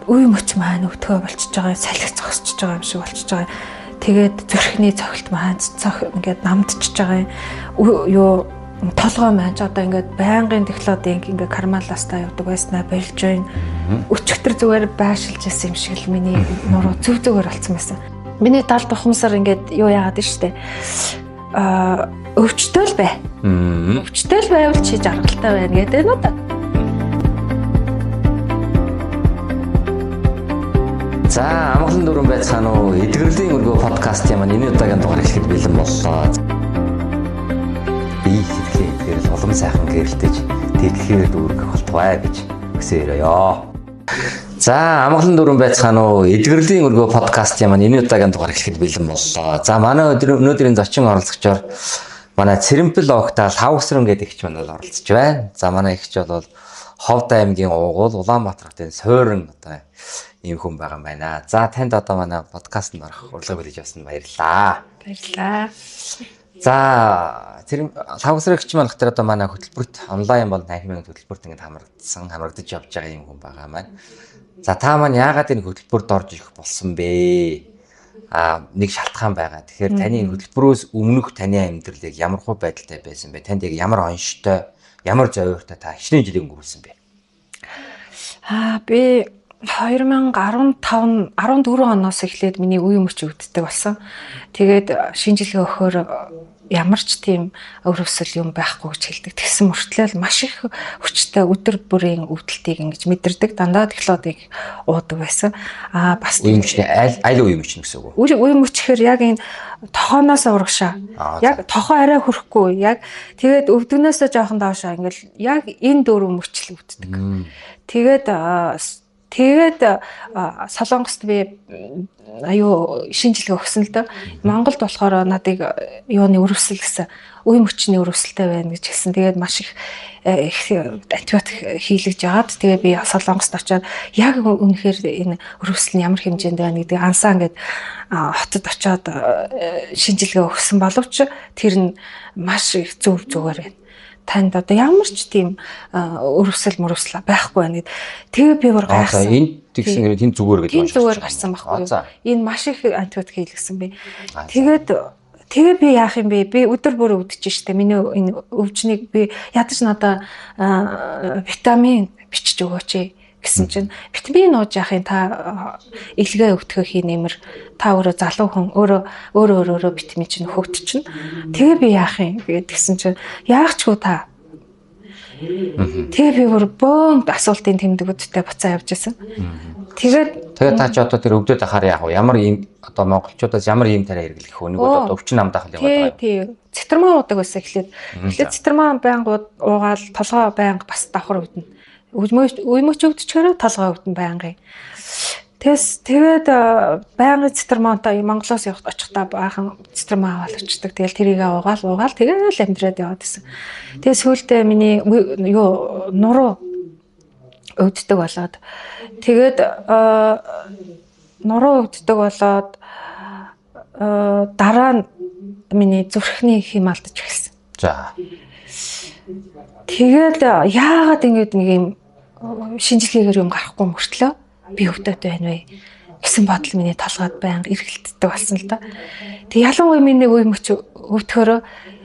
үе мөч маань өвтгөө болчихж байгаа, салхи зогсчихж байгаа юм шиг болчихж байгаа. Тэгээд зүрхний цогт маань ингээд намдчихж байгаа юу толгой маань одоо ингээд байнгын технологийн ингээд кармаластаа явдаг байснаа болж байна. Өчигдөр зүгээр байшилж байсан юм шиг л миний нуруу зүг зүгээр болсон байсан. Миний талд ухамсар ингээд юу яагаад нь штэ. Өвчтөл бай. Өвчтөл байвал чи жаргалтай байна гэдэг нь удаа. За амгалан дөрвөн байцгаана уу? Эдгэрлийн өргөө подкастын маань энэ удаагийн дугаар эхлэхэд бэлэн боллоо. Би тэгэхээр улам сайхан гэрэлтэж тэтгэхээр дүүргэх болтугай гэж хүсээрээ. За амгалан дөрвөн байцгаана уу? Эдгэрлийн өргөө подкастын маань энэ удаагийн дугаар эхлэхэд бэлэн боллоо. За манай өнөөдрийн зочин оролцогчоор манай Цэрэмпэл Огтал Хавсран гэдэг ихч маань оролцож байна. За манай ихч бол Ховд аймгийн Угуул Улаанбаатар хотын Суурин одоо ийм хүн байгаа юм байна. За танд одоо манай подкастт орох урилга барьж явсан баярлалаа. Баярлалаа. За Хавсрагч маань хатар одоо манай хөтөлбөрт онлайн бол 8000 хөтөлбөрт ингэ хамрагдаж явж байгаа юм хүн байгаа маань. За та маань яагаад энэ хөтөлбөрт орж ирэх болсон бэ? Нэг шалтгаан байгаа. Тэгэхээр таны хөтөлбөрөөс өмнөх таны амьдралыг ямар хөө байдалтай байсан бэ? Танд яг ямар онштой, ямар зовёртой та хичнээн жилийн өнгөрүүлсэн бэ? Би 2014 оноос эхлээд миний үе мөч өвддөг болсон. Тэгээд шинэ жилийн өгөхөөр ямар ч тийм өрөвсөл юм байхгүй гэж хэлдэг. Тэгсэн мөртлөө маш их хүчтэй өдөр бүрийн өвдөлтийг ингэж мэдэрдэг. Дандаа технологиг уудаг байсан. Бас үе мөчний аль үе мөч гэсэн үг үү? Үе мөчхөр яг энэ тохооноос урагшаа. Яг тохоо арай хөрөхгүй. Яг тэгээд өвдгнөөсөө жоохон доошоо ингээл яг энэ дөрөв мөчл өвддөг. Тэгээд Солонгост би шинэ жилиг өгсөн л доо. Монголд болохоор надыг юуны өрөвсөл гэсэн үе мөчний өрөвсөлтэй байна гэж хэлсэн. Тэгээд маш их антибиотик хийлгэж яагаад тэгээд би Солонгост очиод яг үнэхээр энэ өрөвсөл нь ямар хэмжээнд байна гэдэг ансаа ингээд хотод очиод шинэ жилгээ өгсөн боловч тэр нь маш их зүгээр байна. Танд одоо ямар ч тийм өрөвсөл байхгүй байна гэд. Тэгээ би бүр гайхсан. Энэ тэгсэн тийм зүгээр гэж байна. Тийм зүгээр гарсан байхгүй юу? Энэ маш их антибиотик хийлгэсэн би. Тэгээ би яах юм бэ? Би өдөр бүр өвдөж штэ. Миний энэ өвчнийг би ядаж надаа витамин бичиж өгөөч гэсэн чинь витамин ууж яахын та илгээ өвтгөхийн нэмэр та өөрөө залуу хүн өөрөө витамин чинь хөгт чинь тэгээ би яах юм гэдгсэн чинь яахчгүй та тэгээ би бүр бөөнд асуултын тэмдгүүдтэй буцаа явж байсан. Тэгээд та ч одоо тэр өвдөд ахаар яах вэ? Ямар ийм одоо монголчуудаас ямар ийм тарай хэрэглэх вэ? Нэг бол одоо өвчин намдаах л яваад байгаа. Тийм. Цитрамон уудаг байсан эхлээд цитрамон байнгут уугаал толгой байнга бас давхар өвдөнө. Үе мөч өвдчихөөрөө толгой өвдөн байнгын. Тэгээд байнгын цитрамонтой Монголоос очихдаа баахан цитрамон аваад очдаг. Тэгэл тэрийг уугаал тэгэл амьдраад яваад байсан. Тэгээд сүүлдээ миний нуруу өвддөг болоод тэгээд нуруу өвддөг болоод дараа нь миний зүрхний хэм алдаж эхэлсэн. За. Тэгээд яагаад ингэж нэг юм шинжилгээгээр юм гарахгүй мөртлөө би өвдөд байна вэ гэсэн бодол миний толгойд байнга эргэлддэг болсон л да. Тэг ялангуяа миний үе мөч өвдөхөөрөө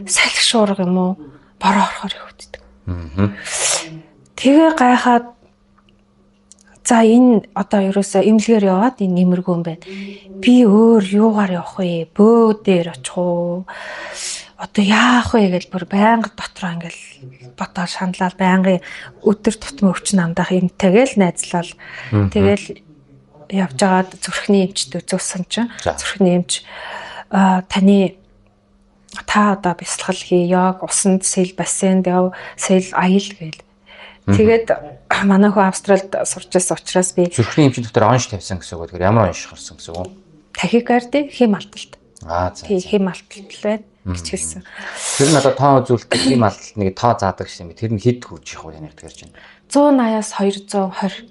салхи шуурга юм уу бороо орохоор өвддөг. Тэгээ гайхаад за энэ одоо ерөөсөө эмнэлгээр яваад энэ нэмэргүй юм байна. Би өөр юугаар явах вэ? Бөө дээр очих уу? Одоо яах вэ гэж бүр байнга дотроо ингээл бодоо шаналал байнгын өдөр тутмын өвчин амдаах юмтэйгээл найзлал тэгэл явж агаад зүрхний эмчтэй үзүүлсэн чинь зүрхний эмч таны та одоо бясалгал хийё, усанд сэл бассейнд яв, сэл аял гээл. Тэгээд манай хөө Австралид сурч байсан учраас би зүрхний эмчийн дотор онш тавьсан гэсэн үг. Тэгэхээр ямар онш гарсан гэсэн үг? Тахикарди, хэм алдалт. За. Тийм хэм алдалт байна гэж хэлсэн. Тэр нь одоо тоо үзүүлэлт хэм алдалт нэг тоо заадаг гэсэн юм. Тэр нь хэд хүрч явах вэ яг тэгэрч байна? 180-аас 220.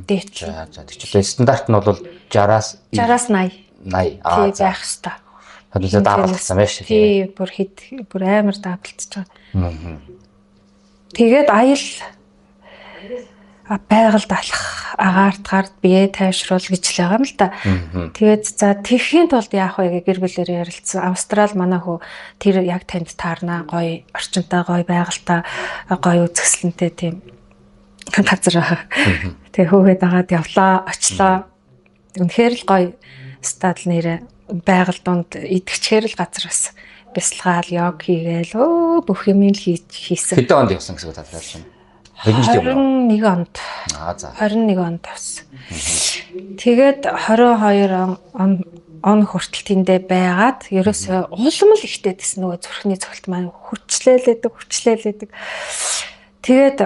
Дээч. За тэгэхээр стандарт нь бол 60-аас 80. Тийм байх хэвээр. Хадгалаад даавалцсан байж шүү. Тийм бүр амар даавалцж байгаа. Тэгээд байгальд алах, агаарт гард бие тайвшруул гэж л байгаа юм л да. Тэгээд за тэрхийн тулд яах вэ гэр бүлээр ярилцсан. Австрал манай хүү тэр яг танд таарна. Гоё орчинтай, гоё байгальтай, гоё үзэсгэлэнтэй тийм газар. Тэгээ хөөгд агаад явлаа, очлоо. Үнэхээр л гоё стадл нэрэ байгаль донд идэгчээр л газар бас бясалгаал, йог хийгээл бүх юм хийсэн. Хэдэн онд явсан гэсэн үг татгалсан. 21 онд. За. 21 онд авсан. Тэгээд 22 он хүртэл тэндээ байгаад ерөөсөө улам л ихтэй дэс нөгөө зүрхний цогт маань хүрчлээлээдэг. Тэгээд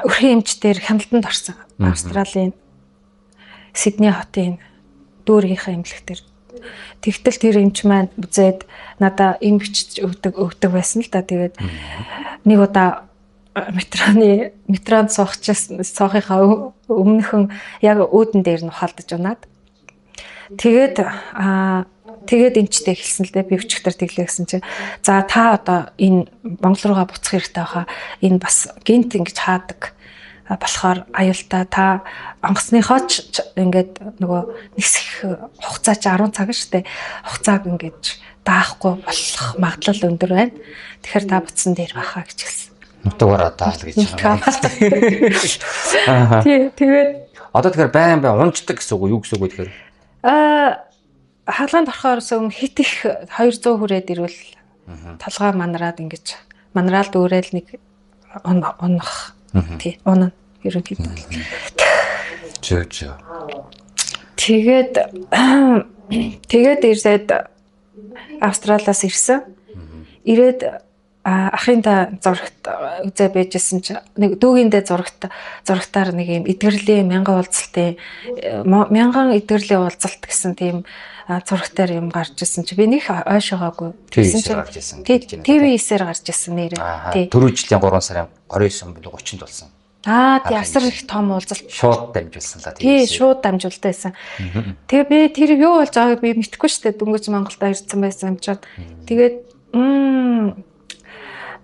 өрхийн эмчдэр хяналтанд орсон. Австралийн Сидней хотын дүүргийнхаа эмнэлэгтэр. Тэгтэл тэр эмч маань үзээд надаа эм бичиж өгдөг байсан л да. Тэгээд нэг удаа метронд соохынхаа өмнөхөн яг өөдөн дээр нь ухаалдаж унаад. Тэгээд эмчтэй хэлсэн л дээ би өчигдөр тэглээ гэсэн чинь за та одоо энэ Монгол руугаа буцах хэрэгтэй байхаа энэ бас гинт ингэж хаадаг болохоор аюултай та онгоцныхоо ч ингээд нөгөө нисэх хугацаа чи 10 цаг шүү дээ. Хугацааг ингэж даахгүй болох магадлал өндөр байна. Тэгэхээр та буцсан дээр байхаа гэж хэлсэн. Нутгаар одоо л гэж байгаа. Тэгээд одоо тэгэхээр байн унждаг гэсэн үг юу гэсэн үг вэ тэгэхээр? хаалгаанд орохоос өмнө хит их 200 хүрээд ирвэл толгой манараад ингэж манраал дүүрэл нэг унах тий унаа ерөнхийдөө. Жөө. Тэгээд ирээд Австралиас ирсэн. Ирээд ахын та зурагт үзээ байжсэн чи нэг дүүгиндээ зурагтаар нэг юм эдгэрлийн мянган эдгэрлийн уулзалт гэсэн тийм зурагтаар юм гарч ирсэн чи би нэг ойшоогаагүй гэсэн чи ТV9-ээр гарч ирсэн нэрээ тий түрүү жилийн 3 сарын 29 бил 30-нд болсон. Тий асар их том уулзалт шууд дамжуулсан л тий шууд дамжуулдаг байсан. Тэгээ би тэр юу болж байгааг би мэдэхгүй шүү дээ. Дөнгөж Монголд ирсэн байсан юм чад. Тэгээд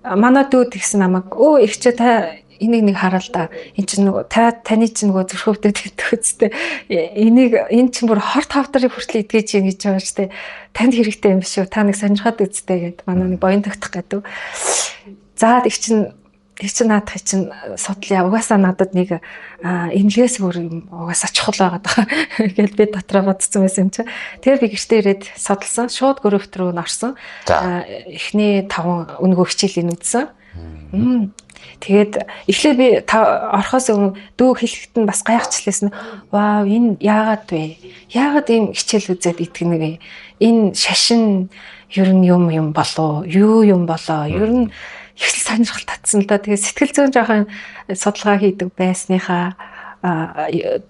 манай дүүд гисэн намайг их ч та энийг нэг хараа л да. Энд чинь нөгөө таны чинь нөгөө зүрхөвдөд гэдэг үстэй. Энэ чинь бүр хорт хавдрыг хүртэл идгэж чинь гэж байгаа шүү дээ. Танд хэрэгтэй юм биш үү? Та нэг сонирхоод үзтээ гэд манай нэг боён тогтох гэдэг. За их чинь наадах чинь судлаа. Угаасаа надад нэг эмнэлгээс өөр юм угаасаа чухал байгаа гэж би дотроо бодсон байсан юм чи. Тэгээ би гэртээ ирээд судалсан. Шууд гөрөвт рүү орсон. Эхний 5 өнгөө хичээлийн үзсэн. Тэгээд эхлээд би орхоос өмнө дүү хэлэхэд нь бас гайхчихлээсэн. Вау, энэ яагаад вэ? Яагаад ийм хичээл үзээд итгэнэ вэ? Энэ шашин ер нь юм болоо? Юу юм болоо? Ер нь их сонирхол татсан л да. Тэгээд сэтгэл зүйн жоохон судалгаа хийдэг байсныхаа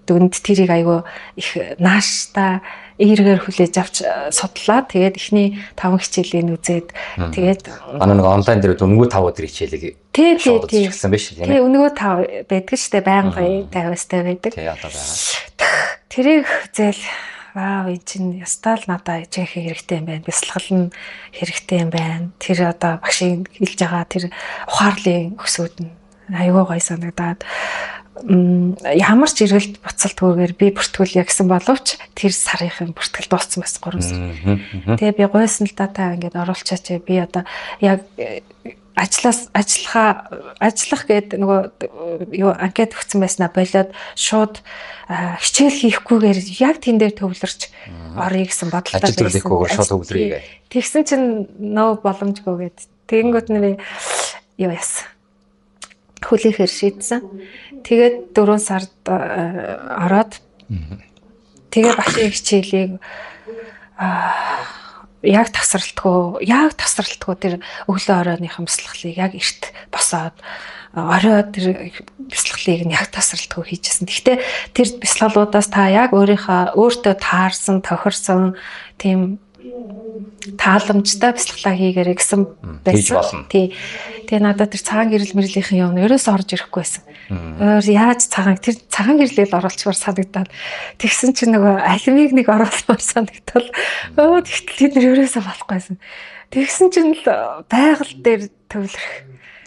дүнд тэрийг айгүй их нааштай эергээр хүлээж авч судлаа. Тэгээд эхний 5 хичээлийн үзээд тэгээд манай нэг онлайн дээр өнгөө 5 өдөр хичээлийг шоудчихсан биш үү? Тий, өнгөө 5 байдаг штэ байнгын 50-тай байдаг. Тий, одоо байгаа. Тэрийг зээл вау энэ чинь ястаал надаа ижээх хэрэгтэй юм байна. Бясалгал нь хэрэгтэй юм байна. Тэр одоо багшийн хэлж байгаа тэр ухаарлын өсөөд нь аюу гой санагдаад ямар ч эргэлт буцалтгүйгээр би бүртгүүлье гэсэн боловч тэр сарынхын бүртгэл дууссан байсан 3 сар. Тэгээ би гойсон л та ингээд оруулчаач би одоо яг ажиллах гэдэг нөгөө юу анкет өгсөн байснаа болоод шууд хичээл хийхгүйгээр яг тэн дээр төвлөрч орё гэсэн бодолтой байсан. Ажил төлөвлөхгүйгээр шууд төвлөрье. Тэгсэн чинь нөө боломжгүйгээд тэгэнгүүт нэр юу яасан. Хүлээхээр шийдсэн. Тэгээд 4 сард ороод тэгээ багшийн хичээлийг яг тасралтгүй тэр өглөө оройны хамслаглыг яг эрт босоод орой тэр бясалгалыг нь яг тасралтгүй хийжсэн. Гэхдээ тэр бясалгалуудаас та яг өөртөө таарсан, тохирсон тийм тааламжтай бясалгалаа хийгээрэй гэсэн байсан. Тий. Тэгээ надад тэр цагаан гэрэл мэрлийнхэн юм ерөөсөө орж ирэхгүй байсан. Яаж цагаан гэрлэл оруулчмаар санагдаад тэгсэн чинь нөгөө алимыг нэг оруулмаар санагдал. Тэгтэл тэд нэр ерөөсөө болохгүйсэн. Тэгсэн чинь л байгаль дээр төвлөрөх.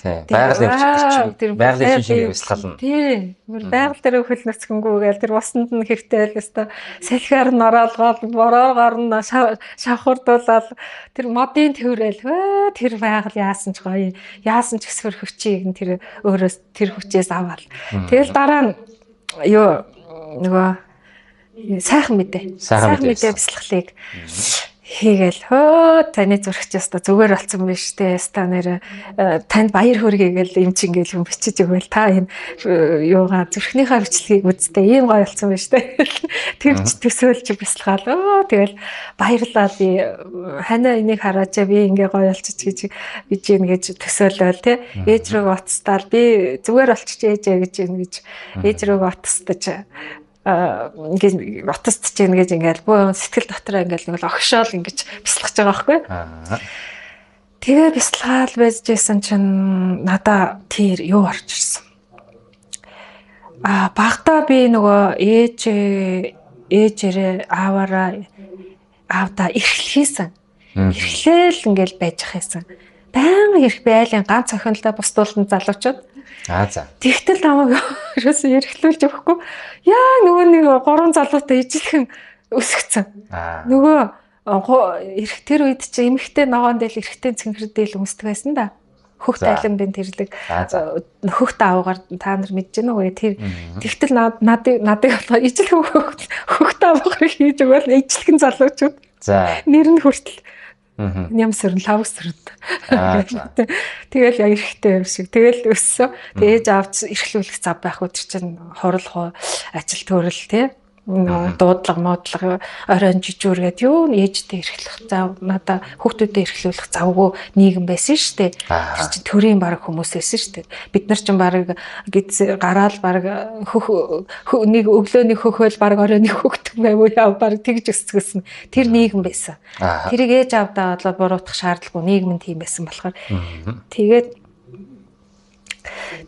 Байгалийн шинжийг бясалгална. Тий. Байгаль дээр хөл нөцгөнгүүгээл тэр усанд нь хэвтэйл өстой салхиар нь ороолгоод бороогоор нь шавхурдуулаад тэр модын төврэл тэр байгаль яасан ч гоё. Яасан ч өсвөр хүчийг нь тэр өөрөөс тэр хүчээс аваад. Тэгэл дараа нь юу нөгөө сайхан мэдээ бясалгалыг хийгээл таны зурагчаас та зүгээр болсон биш те ста нэр танд баяр хүргэе гэл юм чинь гэл юм бичиж өгөөл та энэ юугаа зүрхнийхээ бичлэгийг үзтээ ийм гоё болсон биш те тэр төсөөлж бясалгаал тэгэл баярлалаа би ханаа энийг хараачаа би ингээ гоё болчих гэж ингэж төсөөлөөл те ээж рүү уцтаал би зүгээр болчих ээжээ гэж ингэж ээж рүү уцтаж ингээд утасч чинь гэж ингээл бөө сэтгэл дотроо ингээл нэг л огшоол ингэж бясалгаж байгаа байхгүй. Тэгээ бясалгаал байжсэн чинь надаа тэр юу орж ирсэн. Багтаа би нөгөө ээжээрээ аавда эрхлэхийсэн. Эрхлээл ингээл байж хайсан. Баян эрх байлын ганц охиндоо бусдуулсан залуучууд. За. Тэгтэл намайг ерөөсөө эрхлүүлж өгөхгүй. Яа нөгөө нэг 3 залуутай ижилхэн өсгцэн. Нөгөө тэр үед чи эмэгтэй ногоон дээл эрэгтэй цэнхэр дээл өмсдөг байсан да. Хөхт айлмбын тэрлэг хөхт аавгаар та нар мэдэж байна уу? Тэр тэгтэл надыг ижилхэн хөхт аавгаар хийж өгөөл ижилхэн залуучууд. За. Нэр нь хүртэл ням сөрн лав сөрөнд. Тэгэл яг эрэхтэй юм шиг. Тэгэл өссөн. Ээж аавч эрхлүүлэх зав байх үү чинь хурал ажил төрөл тий. Дуудлага модлого оройн жижүүргээд юу ээжтэй эрхлэх зав надаа хүүхдүүдэд эрхлүүлэх завгүй нийгэм байсан шүү дээ. Тэр чинь төрийн баг хүмүүс байсан шүү дээ. Бид нар чинь баг гараал баг нэг өглөөний хөхөөл баг оройн хөхтөг байв уу яа баг тэгж өсгсөн. Тэр нийгэм байсан. Тэрийг ээж аавдаа болоод буруутгах шаардлагагүй нийгэм нь тийм байсан болохоор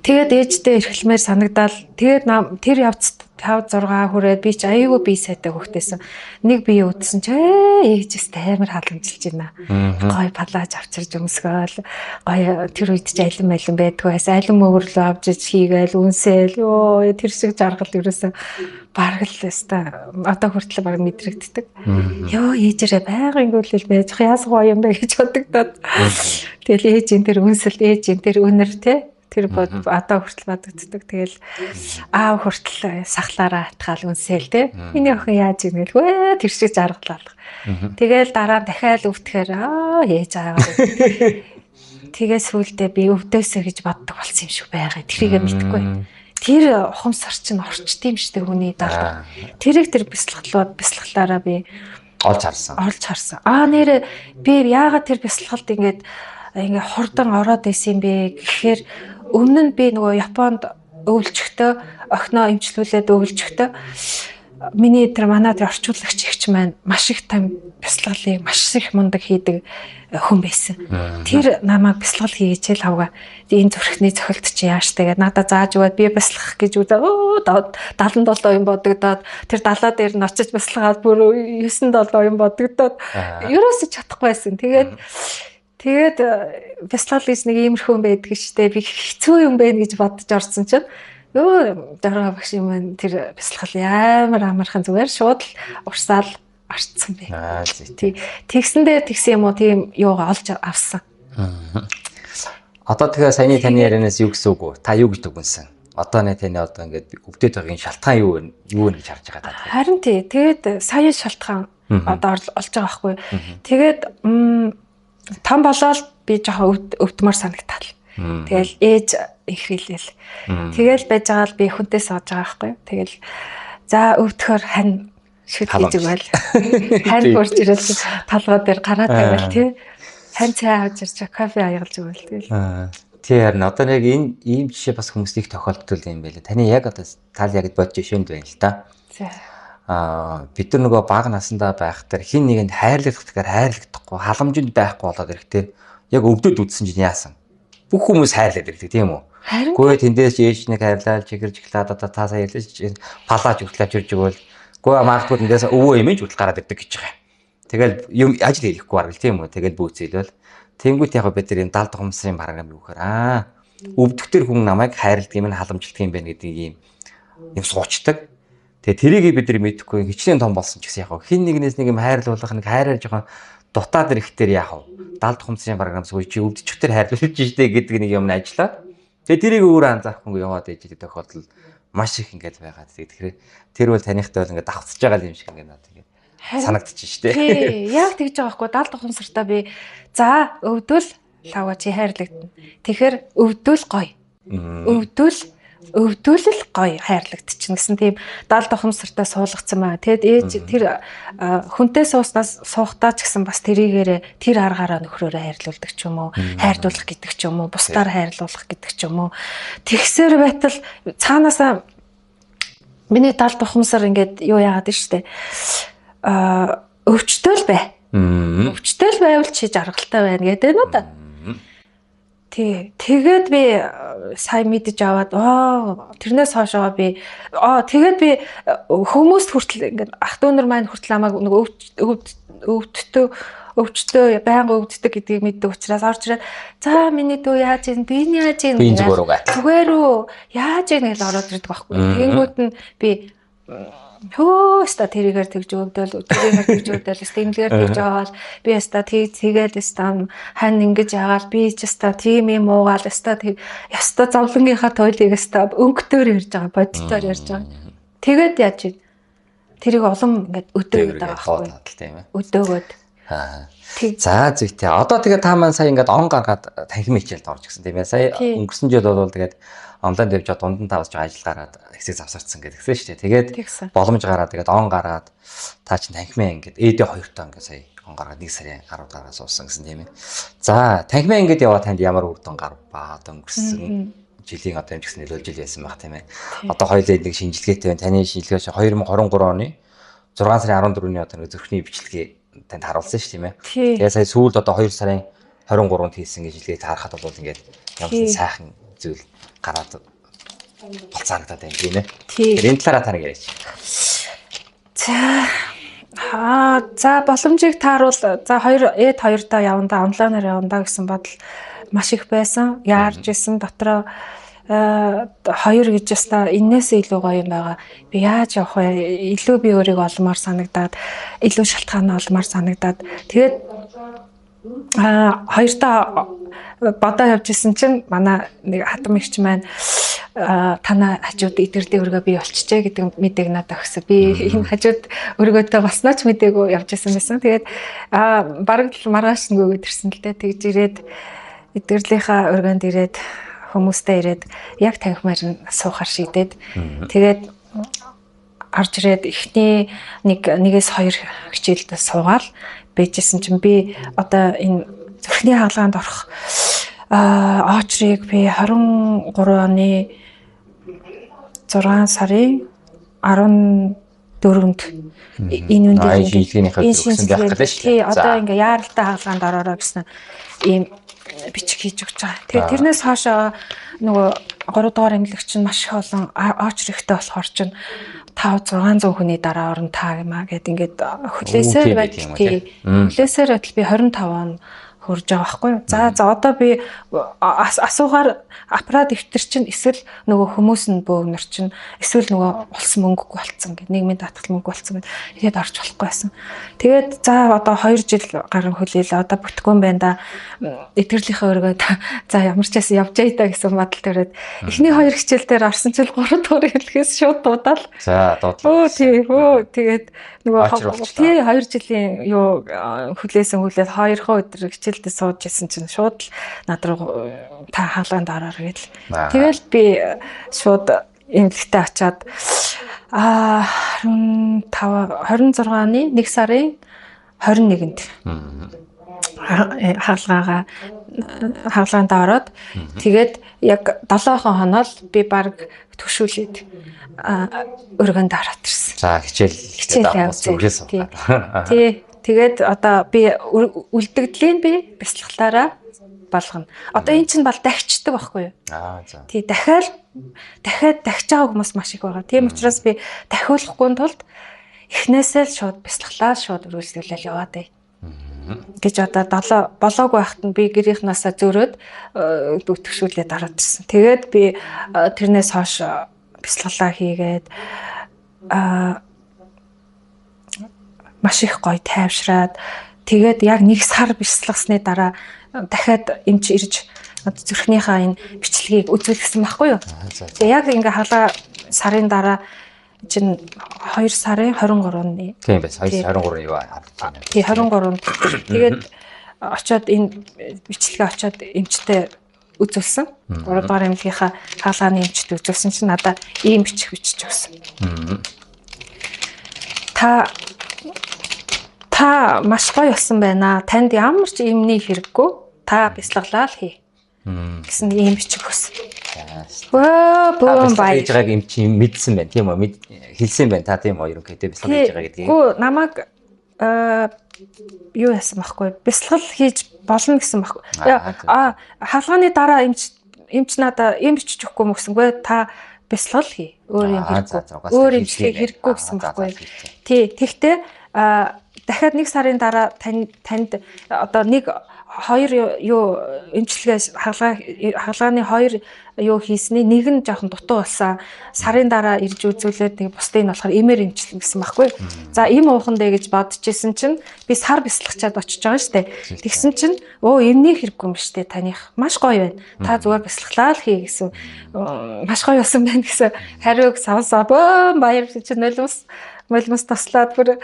тэгээд ээжтэй эрхлэмээр санагдал тэгээд тэр явц 5 6 хүрээд би ч аяйгуу бие сайтай хөхтэйсэн. Нэг бие үтсэн ч ээжээс амар халамжилж байна. Гой палаж авчирж өмсгөөл гой тэр үед ч алим байдгүй байсан. Алим өвөрлөө авч хийгээл үнсээл ёо тэр шиг жаргал ерөөсө бараг л өстой одоо хүртэл баг мэдрэгддэг. Ёо ээжээрээ байнгын гүйлэл байж яас гоё юм бэ гэж бодогдоод. Тэгэл ээжийн тэр үнсэл ээжийн тэр үнэр те тэр одоо хүртэл бодогддог. Тэгэл аав хүртэл сахлаараа атгаал үнсээл те. Миний охин яаж ийм гэлгүй тэр шиг жаргалаа. Тэгэл дараа дахиад өвтгөр ээж аав. Тэгээ сүулдэ би өвдөөсөө гэж боддог болсон юм шиг байгаа. Тэрийг мэдхгүй. Тэр ухамсар чинь орчд юм штэ хүний даалга. Тэрийг тэр бясалгалаараа би олж харсан. Нэрээ би яагаад тэр бясалгалд ингээд хурдан ороод исэн бэ гэхээр өмнө нь би нөгөө Японд өвлжөхдөө охиноо эмчлүүлээд өвлжөхдөө миний тэр манай тэр орчуулагч ихч маань маш их том бясалгалыг маш их мундаг хийдэг хүн байсан. Тэр намайг бясалгал хийгээч л авгаа. Энэ зүрхний цохилт чи яаш тэгээд надад зааж өгөөд би бясалгах гэж үзээ. 77 юм бодогдоод тэр далаа дээр нь очиж бясалгаад бүр 9-7 юм бодогдоод ерөөсөж чадахгүй байсан. Тэгээд бясалгал гэж нэг иймэрхүү юм байдаг штэ. Би хэцүү юм байна гэж бодож орсон чинь дараа багш юм маань тэр бясалгал амар амархан зүгээр шууд л урсаал орцсон бэ. Тэгсэндээ тэгсэн юм уу тийм юугаа олж авсан. Одоо тэгээ саяны таны ярианаас юу гэсэн үг вэ? Та юу гэж дүгнсэн? Одоо таны одоо ингээд өвдөд байгаагийн шалтгаан юу вэ гэж харж байгаа та. Харин тий. Тэгээд сая шалтгаан одоо олж байгаа байхгүй. Тэгээд том болоод би жоохон өвдмөр санагтал. Тэгэл ээж ихрэлэл. Тэгэл байж байгаа л би хүнтэй сууж байгаа байхгүй. Тэгэл за өвдөхөр хань шүт хийж өгөөл. Хань бүрж ирэл талгай дээр гараа тавиал тий. Хань цай авч ирж кофе аягалж өгөөл тэгэл. Тэр одоо нэг ийм жишээ бас хүмүүст их тохиолддог юм байлаа. Таны яг одоо тал яг бодож жишээнд байна л та. Бид нар нөгөө бага насандаа байх тэр хин нэгэнд хайрлагдахгүй халамжинд байхгүй болоод ирэхтэй яг өвдөд үдсэн чинь яасан? Бүх хүмүүс хайрлаад ирдэг тийм үү? Гүйл тэндээс ээж нэг хайрлаад чигэрж гэлээд одоо та сая ялж палаж хүртэл авчирж өгөөл. Гүйл магадгүй тэндээс өвөө эмэж хүртэл гараад ирдэг гэж байгаа. Тэгэл юм ажил хийхгүй бараг тийм үү? Тэгэл бүүцээлвэл тэнгуут яг бид нар энэ далд хумсын бараг юм юухаар өвдөгтөр хүн намайг хайрладаг юм халамжилдаг юм байна гэдгийг юм суучдаг. Тэгээ тэрийг бид нар мэдэхгүй хичнээн том болсон ч гэсэн яг хин нэгнээс нэг юм хайрлуулах нэг хайраар жоохон дутаад ирэхтэр яг далд хумцын барган зүг чи өвдөгчдөр хайрлуулж штэ гэдэг нэг юм ажиллаад тэгээ тэрийг өөрөө анзаарахгүй яваад ээж гэдэг тохиолдол маш их ингээд байгаа. Тэгэхээр тэр бол танихтай бол ингээд давцж байгаа юм шиг ингээд надад ингээд санагдчих штэ. Тий, яг тэгж байгаа байхгүй далд хумсартаа би за өвдөл лава чи хайрлагдана. Тэгэхээр өвдөл гоё. Өвдөлөл гоё хайрлагдчихна гэсэн тийм далд ухамсартай суулгацсан байна. Тэгэд ээж тэр хүнтэй суухдаа ч гэсэн бас тэрийгээрээ тэр аргаараа нөхрөөрөө хайрлуулдаг ч юм уу, хайрлуулах гэдэг ч юм уу, бусдаар хайрлуулах гэдэг ч юм уу. Тэгсээр байтал цаанаасаа миний далд ухамсар ингээд юу яагаад нь штэ. Өвчтөл бай. Өвчтөл байвал чи жаргалтай байна гэдэг нь удаа. Тэгээд би сайн мэдэж аваад тэрнээс хоошоо би тэгээд би хүмүүст хүртэл ингээд ах дүүнэр маань хүртэл намайг нэг өвчтөө байнга өвддөг гэдгийг мэддэг учраас орж ирээд за миний дүү яаж ийн би яаж ийн зүгээр үү яаж ийн гэж ороод ирдэг байхгүй. Тэнгүүд нь би хөөста тэрийгээр тэгж өвдөл стимлэр тэгж аваад би яста тэгээд яста хань ингэж яагаад би ч яста тийм юм уугаал яста тэг яста зовлонгийнхаа тойлыг яста өнгөтөр ярьж байгаа бодитоор ярьж байгаа. Тэгээд яаж ий тэрийг улам ингэж өдөөгд байгаа байхгүй. Өдөөгд. За зүйтэй. Одоо тэгээд та маань сая ингээд он гаргаад танхим хичээлд орж гисэн тийм ээ. Сая өнгөрсөн жил бол тэгээд онлайн дэвж дундан тавж ажил гараад хэсэг завсарцсан гэдэгсэн шүү дээ. Тэгээд боломж гараад тэгээд он гараад та чинь танхимаа ингээд ээдээ 2 тоо ингээд сая он гаргаад 1 сарын 10 дараа суусан гэсэн тийм ээ. За танхимаа ингээд яваа танд ямар үр дүн гарв ба одоо өнгөрсөн жилийн одоо юм гэсэн нөлөөлж байсан байх тийм ээ. Одоо хоёулаа нэг шинжилгээтэй байна. Таны шинжилгээш 2023 оны 6 сарын 14-ний одоо нэг зүрхний бичлэгээ танд харуулсан шүү тийм ээ. Тэгээд сая сүүлд одоо 2 сарын 23-нд хийсэн шинжилгээг харахад бол ингээд ямар сайхан зүйл гараад болцаагдаад байна тийм ээ. Энэ талаараа та нэг яриач. За боломжийг тааруул за 2 та явандаа онлайнаар явандаа гэсэн бодол маш их байсан. Яарж исэн дотроо 2 гэж яста энээсээ илүү гоё юм байгаа. Би яаж явах вэ? Илүү би өөрийгөө олмоор санагдаад, илүү шалтгаан олмоор санагдаад. Тэгээд 2 та бодоо явж исэн чинь манай нэг хатам ихч маань танаа хажууд идэрлийн өргөө би болчихжээ гэдэг мэдээг надад өгсөн. Би энэ хажууд өргөөдөө болсноо ч мэдээгүй явж исэн байсан. Тэгээд бараг л маргааш нөгөөд ирсэн л дээ. Тэгж ирээд идэрлийнхаа өргөөнд ирээд хүмүүстэй ирээд яг танхимаар суухаар шийдээд тэгээд орж ирээд эхний нэгээс 2 хичээлд суугаал бийжсэн чинь би одоо энэ зүрхний хаалгаанд орох очрыг би 23 оны 6 сарын 14-нд энэ үндэ шинжилгээнийхээ зөвсөн байх гэдэг шүү. Тий, одоо ингээ яаралтай хаалгаанд ороорой гэсэн ийм бичиг хийж өгч байгаа. Тэгээд тэрнээс хоошоо нөгөө 3 дугаар эмнэлэгч нь маш их олон очрэгтэй болохоор чинь 500-600 хүний дараа орон таа гэмаа гэд ингээд хүлээсээр байтал тий. Хүлээсээр байтал би 25 он хурж байгаа байхгүй юу. За одоо би асуугаар аппарат дэвтэр чинь эсвэл нөгөө хүмүүс нь бөөгнөр чинь эсвэл нөгөө улс мөнгөгүй болцсон гэдэг нийгмийн даатгал мөнгө болцсон гэдэг тэгээд орж болохгүй байсан. Тэгээд за одоо 2 жил гарan хүлээлээ одоо бүтггүй юм байна да. Эдгэрлийнхээ өргөө за ямар ч байсан явж яйдаа гэсэн бодол төрөөд эхний 2 хичээл дээр орсон чил 3 дугаар хэлхээс шууд дуудаал. За дуудлаа. Тэгээд нөгөө тий 2 жилийн юу хүлээсэн хүлээд 2 өдөр хичээлдээ сууж исэн чинь шууд л над руу та хаалганд ороор гээл. Тэгэл би шууд эмнэлэгтээ очиад 26-ны 1 сарын 21-нд хаалгаанд ороод тэгээд яг 7 хоноо л би баг төгшүүлээд өргөнд ороод ирсэн. За хичээл явуулсан. Тий. Тэгээд одоо би үлдэгдлийн би бяцлаглаараа болгоно. Одоо эн чинь бол дахичдаг байхгүй юу? За. Тий, дахиж байгаа хүмүүс маш их байгаа. Тийм учраас би дахиулахгүй тулд эхнээсээ л шууд бяцлаглаа шууд үргэлжлүүлэл яваад бай. гэж одоо 7 болоогүй байхад нь би гэрийнхнаасаа зөрөөд өтгшүүлээд ороод ирсэн. Тэгээд би тэрнээс хойш бясалгалаа хийгээд маш их гоё тайвшраад тэгээд яг 1 сар бясалгасны дараа дахиад эмч ирж зүрхнийхаа энэ бичлэгийг үзүүлсэн байхгүй юу. Тэгээ яг ингээ халаа сарын дараа чинь 2 сарын 23-ны. Тийм байс 23 юу харж байна. Тий 23-нд. Тэгээд очоод энэ бичлэгээ очоод эмчтэй үзүүлсэн. 3 дугаар эмнэлгийнхаа хаалгааны эмчтэй үзүүлсэн чинь надад ийм бичих бичиж өгсөн. Та маш гоё болсон байна. Танд ямар ч эмний хэрэггүй. Та бясалгалаа л хий. Гэсэн ийм бичих өгсөн. Бөөм бай. Хийж байгааг эмч мэдсэн байна. Тийм үү? Хэлсэн байна. Та тийм үү? Ерөнхийдөө бясалгал хийж байгаа гэдгийг. Гүү намайг юу яасан байхгүй. Бясалгал хийж болно гэсэн байхгүй. Хаалганы дараа эмч надаа ийм бичиж өгөхгүй мөксөнгөө та бясалгал хий. Өөр юм хэрэггүй. Өөр эмчлэг хэрэггүй гэсэн байхгүй. Тий. Тэгтээ дахиад 1 сарын дараа танд одоо 2 юу эмчилгээс хаалгааны 2 юу хийсний нэг нь жоохон дутуу болсон. Сарын дараа ирж үзүүлээд нэг бусдыг нь болохоор эмээр эмчилнэ гэсэн байхгүй. За им уухан дээ гэж бодчихсэн чинь би сар бясалгачаад очиж байгаа штэ. Тэгсэн чинь эмний хэрэггүй юм штэ таних. Маш гоё байна. Та зүгээр бясалгалаа л хий гэсэн. Маш гоё болсон байна гэсэн хариуг савсаа бөөм баяр чинь нулимс таслаад бүр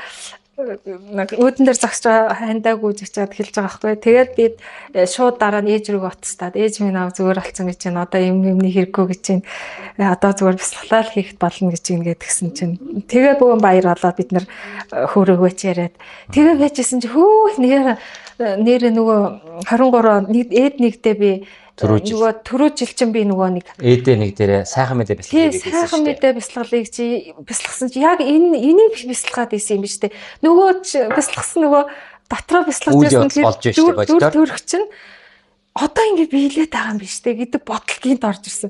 өөдөн дээр зогсож хандаагүй зэгчээд хэлж байгаа байхгүй. Тэгээд би шууд дараа нь ээж рүү оцтаад ээж минь аа зүгээр болсон гэж байна. Одоо юмний хэрэггүй гэж байна. Одоо зүгээр бясалгалаа л хийх болно гэж ингээд гисэн чинь. Тэгээ бөөн баяр болоод бид нэр хөөрөөгөөч яриад. Тэгээ байжсэн чи нэр нөгөө 23 ээд нэгдээ би нөгөө түрүү жил чинь би нөгөө нэг ээдээ нэг дээрээ сайхан мэдээ бясалгалыг хийсэн. Сайхан мэдээ бясалгалыг чи бясалгасан чи яг энийг бясалгаад исэн юм биш үү? Нөгөө бясалгасан нөгөө дотроо бясалгаж байсан дүр төрөх чинь одоо ингэ биелээд байгаа юм биш үү гэдэг бодол гинт орж ирсэн.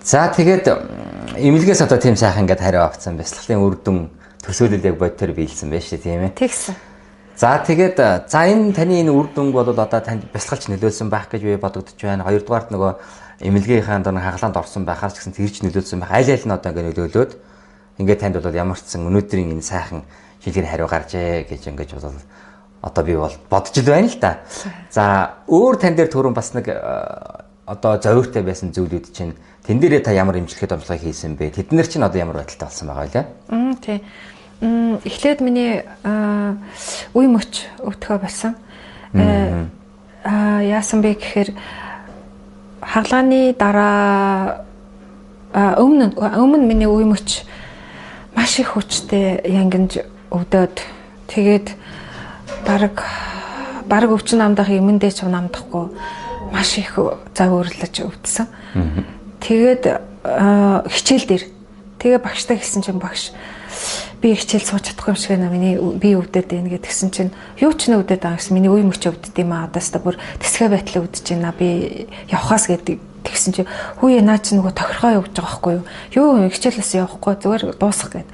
За тэгээд эмнэлгээс одоо тийм сайхан ингээд хариу авцсан бясалгалын үр дүн төсөөлөл яг бодтоор биелсэн байж тийм ээ. Тэгсэн. За тэгээд энэ таны энэ үр дүнг бол одоо танд бясалгалч нөлөөлсөн байх гэж би бодогдож байна. Хоёрдугаарт нөгөө эмнэлгийнхаа дор хагалаанд орсон байхаар ч гэсэн тэрч нөлөөлсөн байх. Аль нь одоо ингэ нөлөөлөөд ингээд танд бол ямар ч сан өнөөдрийн энэ сайхан шилгээр хариу гаржээ гэж ингэж бол одоо би бол бодож л байна л да. За өөр тань дээр түрүүн бас нэг одоо зовиртой байсан зүйлүүд чинь тэн дээрээ та ямар эмчилгээ донцлог хийсэн бэ? Тэднэр чинь одоо ямар байдалтай болсон байгаа вэ? Тий. Эхлээд миний үе мөч өвдөхөө болсон. Яасан бэ гэхээр хаалгааны дараа өмнө миний үе мөч маш их хүчтэй янгинж өвдөд тэгээд баг өвчин намдах юмдээ ч намдахгүй маш их завөрлөж өвдсөн. Тэгээд хичээл дээр тэгээ багштай хэлсэн чинь багш би хичээл сууж чадахгүй юм шиг байна. Би өвдөд байна гэдгсэн чинь юу ч өвдөд байгаа гэсэн миний үе мөч өвдөд юм аа. Одоос та бүр тэсгэ байтлаа өвдөж байна. Би явхаас гэдэг тэгсэн чинь хүү наа чи нөгөө тохирхоо явж байгаа байхгүй юу? Юу хичээлээс явахгүй зүгээр дуусах гэд.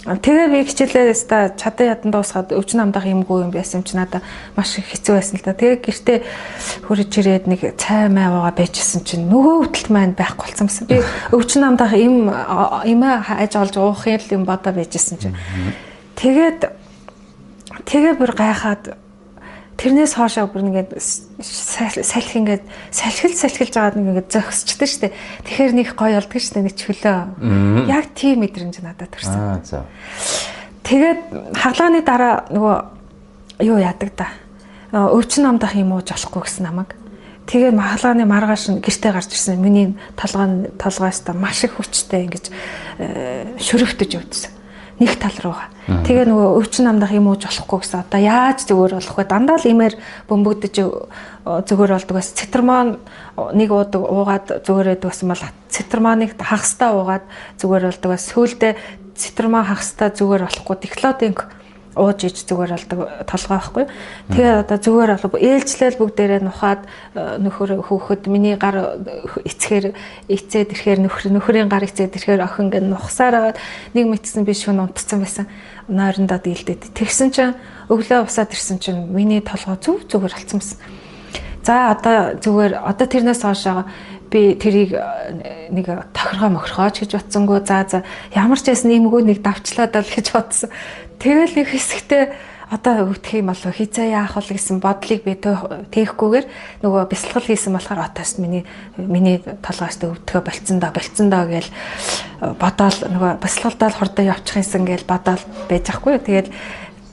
Тэгээ би хичээлээс та чадан ядан дуусгаад өвчин намдах юмгүй юм байсан юм чи надаа маш их хэцүү байсан л да. Тэгээ гэртээ хөрөж ирээд нэг цай маягаа байжсэн чинь нөгөө өвдөлт маань байхгүй болсон байсан. Би өвчин намдах имээ хайж олж уух юм бодоо байжсэн чинь. Тэгээ бүр гайхаад тэрнээс хоошоо бүр ингээд салхи ингээд салхилж байгаа нэг ингээд зөксчтэй штэ. Тэгэхээр нэг гоё болдго штэ нэг чөлөө. Яг тийм мэдрэмж надад төрсөн. Тэгээд хаалгааны дараа нөгөө юу яадаг да. Өвчин намдах юм уу жолохгүй гэсэн намайг. Тэгээ хаалгааны маргааш нь гэртээ гарч ирсэн. Миний толгоос та маш их хүчтэй ингэж шөрөвдөж өвдсөн. Нэг тал руугаа. Тэгээ нөгөө өвчин намдах юм уу жолохгүй гэсэн. Одоо яаж зүгээр болох вэ? Дандаа л имээр бөмбөгдөж зүгээр болдог бас цитрамон нэг уугаад зүгээр байдгаас бол цитрамоныг хагастай уугаад зүгээр болдог бас сүүлдээ цитрамон хагастай зүгээр болохгүй диклодинг ууж иж зүгээр болдог толгой байхгүй. Тэгээ одоо зүгээр бол ээлжлэл бүгдээрээ нухаад нөхөр хөөхөд миний гар эцгээр эцээд ирэхээр нөхрийн гар эцээд ирэхээр охин гэн нухсаар нэг мэдсэн би шөнө унтцсан байсан. Нойрондоо дийлдээд. Тэгсэн чинь өглөө усаад ирсэн чинь миний толгой зүгээр болцсон байсан. За одоо зүгээр одоо тэрнээс хойшоо би тэрийг нэг тохиргоо гэж бодсонгүй. За ямар ч байсан иймгүй нэг давчлаад л гэж бодсон. Тэгэл нэг хэсэгтээ одоо өвдөх юм болов хизээ яах вэ гэсэн бодлыг би тээхгүйгээр нөгөө бясалгал хийсэн болохоор отоос миний толгоос өвдөхө болцсон доо гээл бодоол нөгөө бясалгалдаа хурдан явчих юмсан гээл бодоол байж ахгүй.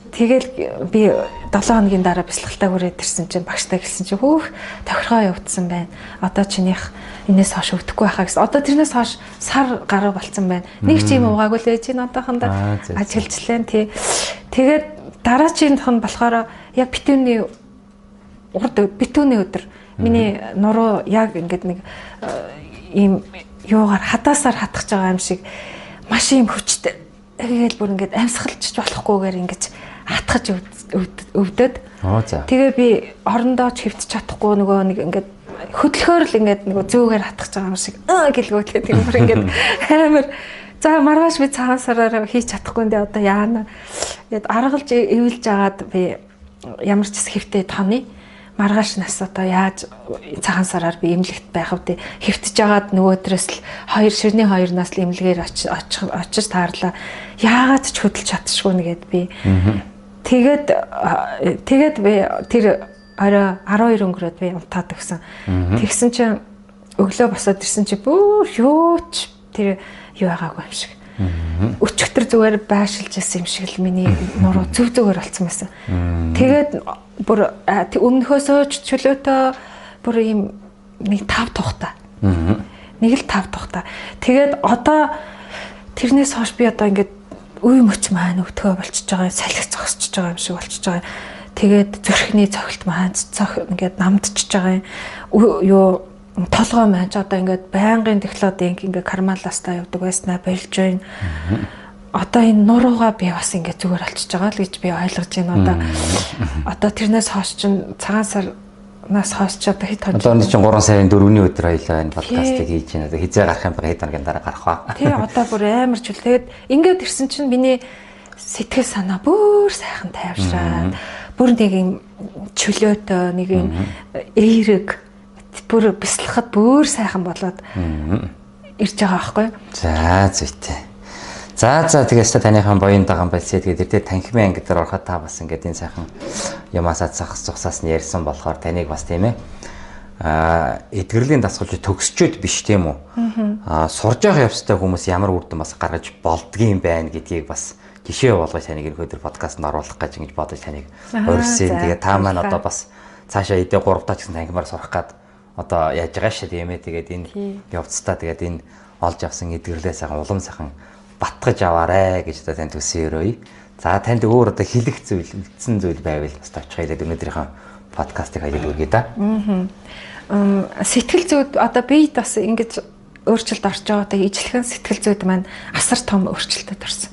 Тэгэл би 7 хоногийн дараа бясалгалтаа хүрээд ирсэн чинь багштай хэлсэн чинь хөөх тохиргоо явагдсан байна. Одоо чинийх энэс хойш өвдөхгүй байхаа гэсэн. Одоо тэрнээс хойш сар гаруй болцсон байна. Нэг ч юм уугаагүй л чинь одоохондоо ажиллажлаа тий. Тэгээд дараачихийнх нь болохоор яг битүүний өдөр миний нуруу яг ингээд нэг ийм юугаар хадаасаар хатгаж байгаа юм шиг маш юм хүчтэй. Тэгэл бүр ингээд амьсгалж болохгүйгээр ингэж хатгаж өвдөд. Тэгээ би орондоо ч хэвтэж чадахгүй нөгөө нэг ингээд хөдлөхөөр л ингээд нөгөө зүүгээр хатгаж байгаа юм шиг гэлгөөтэй тийм бүр ингээд амар за маргааш би цагаан сараар хийж чадахгүй нэ одоо яана. Ингээд аргалж эвэлж агаад би ямар ч хэвтэй тоны маргааш нас одоо яаж цагаан сараар би эмнэлэгт байх вэ? Хэвтэж агаад нөгөөдрөөс л ширний 2 нас л эмнэлгээр очиж таарлаа. Яагаад ч хөдөлж чадчихгүй нэгэд би. Тэгээд би тэр орой 12 өнгөрөөд би унтаад өгсөн. Тэгсэн чинь өглөө босоод ирсэн чинь бүр юуч тэр юу байгаагүй юм шиг. Өчигдөр зүгээр байшилж байсан юм шиг л миний нуруу зүгээр болцсон байсан. Тэгээд бүр өмнөхөөсөө ч чөлөөтөө бүр ийм нэг 5 тухтай. Нэг л 5 тухтай. Тэгээд одоо тэрнээс хойш би одоо ингээд үе мөч маань өвдгөө болчихж байгаа, салхи зогсчихж байгаа юм шиг болчихж байгаа. Тэгээд зүрхний цогцолт маань ингээд намдчихж байгаа юу толгой маань ч одоо ингээд байнгын технологи ингээд кармаластаа явдаг байснаа болж байна. Одоо энэ нуруугаа би бас ингээд зүгээр болчихж байгаа л гэж би ойлгож байна. Одоо тэрнээс хойш чинь цагаан сарнаас хойш ч одоо хэд хоног. Одоо чинь 3 сарын 4-ний өдөр хоёлаа энэ подкастыг хийж байна. Одоо хизээ гарах юм бэ? Хэд хоногийн дараа гарах ба. Тий одоо бүр амар чул. Тэгээд ингээд ирсэн чинь миний сэтгэл санаа бүр сайхан тайвшраад бүр нэг юм чөлөөтэй нэг юм эерэг бүр бяцлахад бүр сайхан болоод ирж байгаа байхгүй. За зүйтэй. За тэгээс таныхан боён даган байлсаа тэгээд тэр танхимын анги дээр ороход та бас ингээд энэ сайхан ямаасаа зогсоос нь ярьсан болохоор таныг бас тийм ээ эдгэрлийн дасгалж төгсчөөд биш тийм үү. Сурж явах явцтай хүмүүс ямар үр дүн бас гаргаж болдгийм байна гэдгийг бас жишээ болгож таныг энэ өдөр подкастт оруулах гэж ингэж бодож таныг урьсан. Тэгээд та маань одоо бас цаашаа эдээ 3 таа гэсэн танхимаар сурах гад одоо яаж байгаа шүү тийм ээ. Тэгээд энэ явцдаа тэгээд энэ олж авсан эдгэрлээ сайхан улам сайхан батгаж аваарэ гэж одоо танд төсөө өрөөе. За танд өөр одоо хэлэх зүйл, үлдсэн зүйл байвал бас очихлаа өнөөдрийнхөө подкастыг хайрлаж үргэе да. Сэтгэл зүйд одоо би бас ингэж өөрчлөлт орж байгаа одоо ижлэхэн сэтгэл зүйд маань асар том өөрчлөлтөд орсон.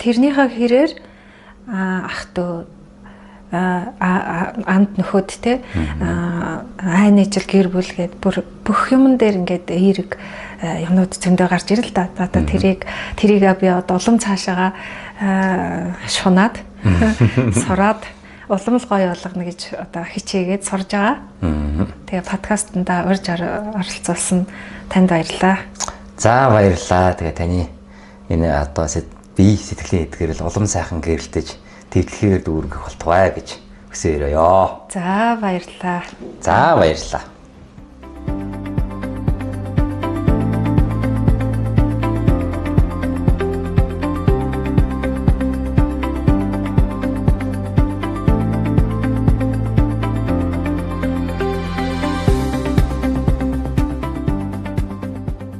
Тэрнийхээ хэрээр ах トゥ анд нөхөд те айн ижил гэр бүл гээд бүх юмн дээр ингээд эерэг юмнууд зөндөө гарч ирэл да. Одоо тэрийг би одоо улам цаашаага шунаад сураад улам л гоё болгоно гэж одоо хичээгээд сурж байгаа. Тэгээ подкастнда урьж оролцуулсан танд баярлалаа. За баярлалаа. Тэгээ таны энэ одоо бие сэтгэлийн эдгэрэл улам сайхан гэрэлтэж тэгтлэхээр дүүргэх болтугай гэж хүсээрээ ёо. За баярлалаа. За баярлалаа.